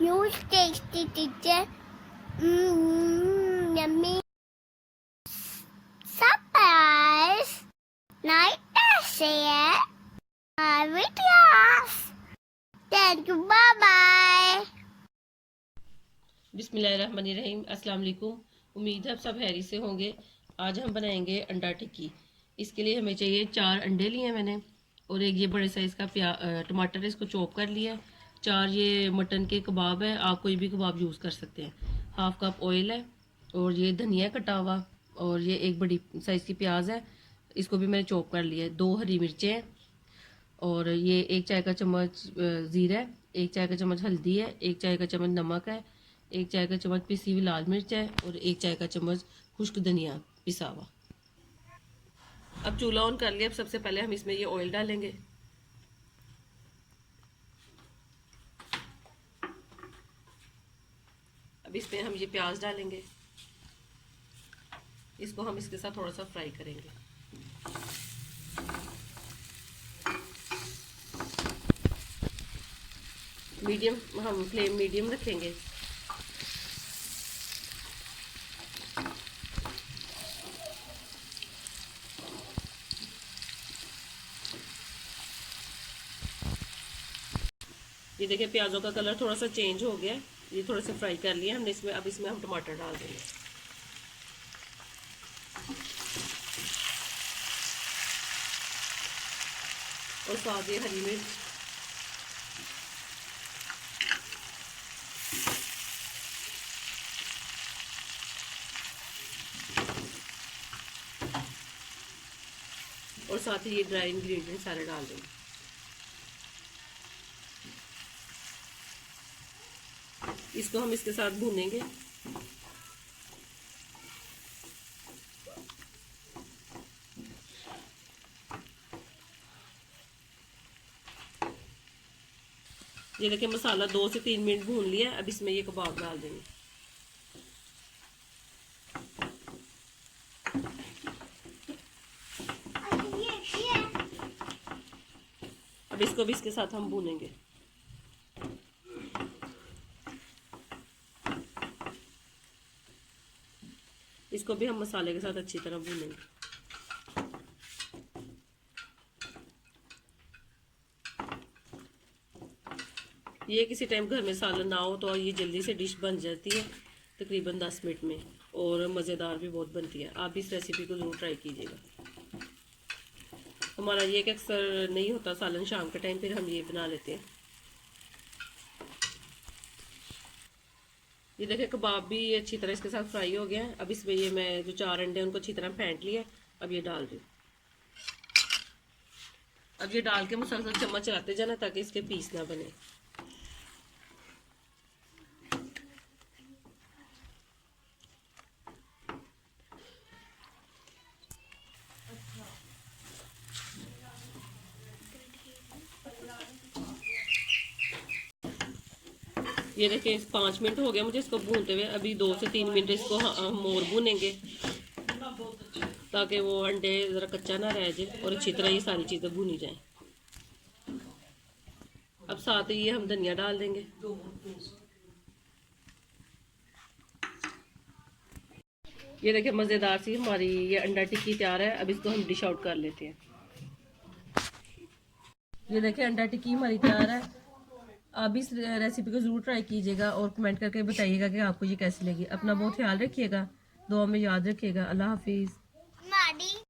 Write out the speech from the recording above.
Huge tasty teacher. Yummy. Surprise. Night share. Videos. Thank you. Bye bye. बिस्मिल्लाहिर्रहमानिर्रहीम। अस्सलाम वालेकुम। उम्मीद है आप सब हैरी से होंगे। आज हम बनाएंगे अंडा टिक्की। इसके लिए हमें चाहिए 4 अंडे लिए मैंने, और एक ये बड़े साइज़ का टमाटर, इसको चॉप कर लिया। 4 ये मटन के कबाब है, आप कोई भी कबाब यूज़ कर सकते हैं। हाफ कप ऑयल है, और ये धनिया कटा हुआ, और ये एक बड़ी साइज़ की प्याज है, इसको भी मैंने चॉप कर लिया है। 2 हरी मिर्चें हैं, और ये 1 चाय का चम्मच ज़ीरा है, 1 चाय का चम्मच हल्दी है, 1 चाय का चम्मच नमक है, 1 चाय का चम्मच पिसी हुई लाल मिर्च है, और 1 चाय का चम्मच खुश्क धनिया पिसा हुआ। अब चूल्हा ऑन कर लिया। अब सबसे पहले हम इसमें ये ऑयल डालेंगे। अब इसमें हम ये प्याज डालेंगे, इसको हम इसके साथ थोड़ा सा फ्राई करेंगे। हम फ्लेम मीडियम रखेंगे। ये देखिए प्याजों का कलर थोड़ा सा चेंज हो गया, ये थोड़ा सा फ्राई कर लिया हमने। अब इसमें हम टमाटर डाल देंगे, और साथ ये हरी मिर्च, और साथ ही ये ड्राई इंग्रेडिएंट सारे डाल देंगे। इसको हम इसके साथ भूनेंगे। ये देखिए मसाला 2 से 3 मिनट भून लिया। अब इसमें ये कबाब डाल देंगे। अब इसको भी इसके साथ हम भूनेंगे। इसको भी हम मसाले के साथ अच्छी तरह भूनेंगे। ये किसी टाइम घर में सालन ना हो तो ये जल्दी से डिश बन जाती है, तकरीबन 10 मिनट में, और मज़ेदार भी बहुत बनती है। आप इस रेसिपी को ज़रूर ट्राई कीजिएगा। हमारा ये कि अक्सर नहीं होता सालन शाम के टाइम, फिर हम ये बना लेते हैं। ये देखिए कबाब भी अच्छी तरह इसके साथ फ्राई हो गया है। अब इसमें ये मैं जो 4 अंडे हैं उनको अच्छी तरह फेंट लिया। अब ये डाल दूँ। अब ये डाल के मुसलसल चम्मच चलाते जाना ताकि इसके पीस ना बने। ये देखिए 5 मिनट हो गया मुझे इसको भूनते हुए। अभी 2 से 3 मिनट इसको हम और भूनेंगे, ताकि वो अंडे ज़रा कच्चा ना रह जाए और अच्छी तरह ये सारी चीज़ें भूनी जाएं। अब साथ ही ये हम धनिया डाल देंगे। ये देखिए मज़ेदार सी हमारी ये अंडा टिक्की तैयार है। अब इसको हम डिश आउट कर लेते हैं। ये देखिए अंडा टिक्की हमारी तैयार है। आप इस रेसिपी को ज़रूर ट्राई कीजिएगा और कमेंट करके बताइएगा कि आपको ये कैसी लगी। अपना बहुत ख्याल रखिएगा, दुआ में याद रखिएगा। अल्लाह हाफिज़।